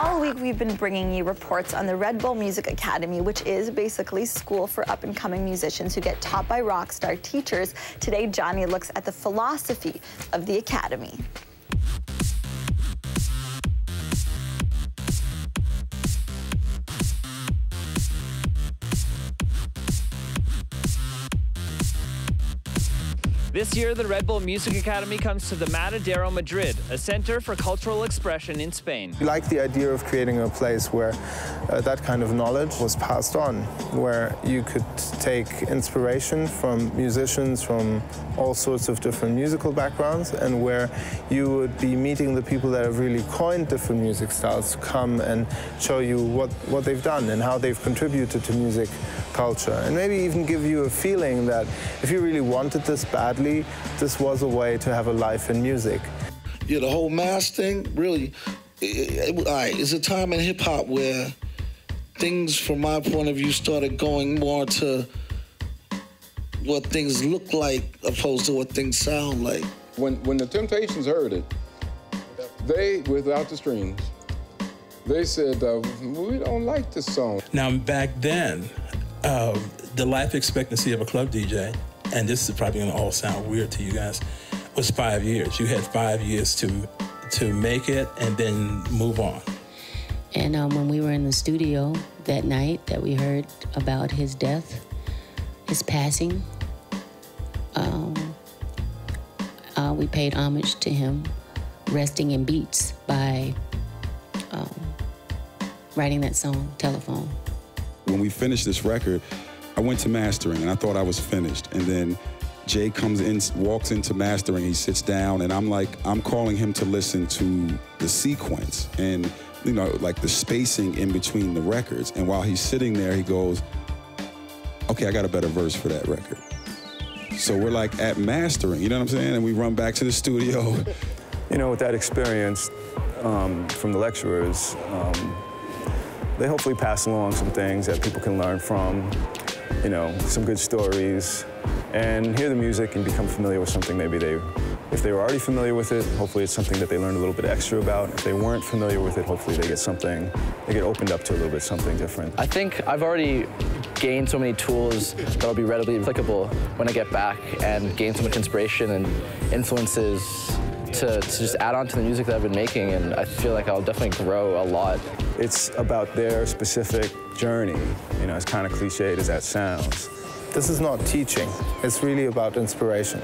All week we've been bringing you reports on the Red Bull Music Academy, which is basically school for up-and-coming musicians who get taught by rock star teachers. Today, Johnny looks at the philosophy of the academy. This year, the Red Bull Music Academy comes to the Matadero, Madrid, a center for cultural expression in Spain. We like the idea of creating a place where that kind of knowledge was passed on, where you could take inspiration from musicians from all sorts of different musical backgrounds, and where you would be meeting the people that have really coined different music styles to come and show you what they've done and how they've contributed to music culture, and maybe even give you a feeling that if you really wanted this badly, this was a way to have a life in music. Yeah, the whole mass thing, really, it's a time in hip-hop where things, from my point of view, started going more to what things look like opposed to what things sound like. When the Temptations heard it, they, without the strings, they said, we don't like this song. Now, back then, the life expectancy of a club DJ, and this is probably gonna all sound weird to you guys, was 5 years. You had 5 years to make it and then move on. And when we were in the studio that night that we heard about his death, his passing, we paid homage to him, resting in beats by writing that song, Telephone. When we finished this record, I went to mastering and I thought I was finished. And then Jay comes in, walks into mastering, he sits down, and I'm calling him to listen to the sequence and, you know, like the spacing in between the records. And while he's sitting there, he goes, okay, I got a better verse for that record. So we're like at mastering, you know what I'm saying? And we run back to the studio. You know, with that experience from the lecturers, they hopefully pass along some things that people can learn from, you know, some good stories, and hear the music and become familiar with something maybe if they were already familiar with it, hopefully it's something that they learned a little bit extra about. If they weren't familiar with it, hopefully they get opened up to a little bit something different. I think I've already gained so many tools that'll be readily applicable when I get back, and gain so much inspiration and influences to just add on to the music that I've been making, and I feel like I'll definitely grow a lot. It's about their specific journey, you know, as kind of cliched as that sounds. This is not teaching, it's really about inspiration.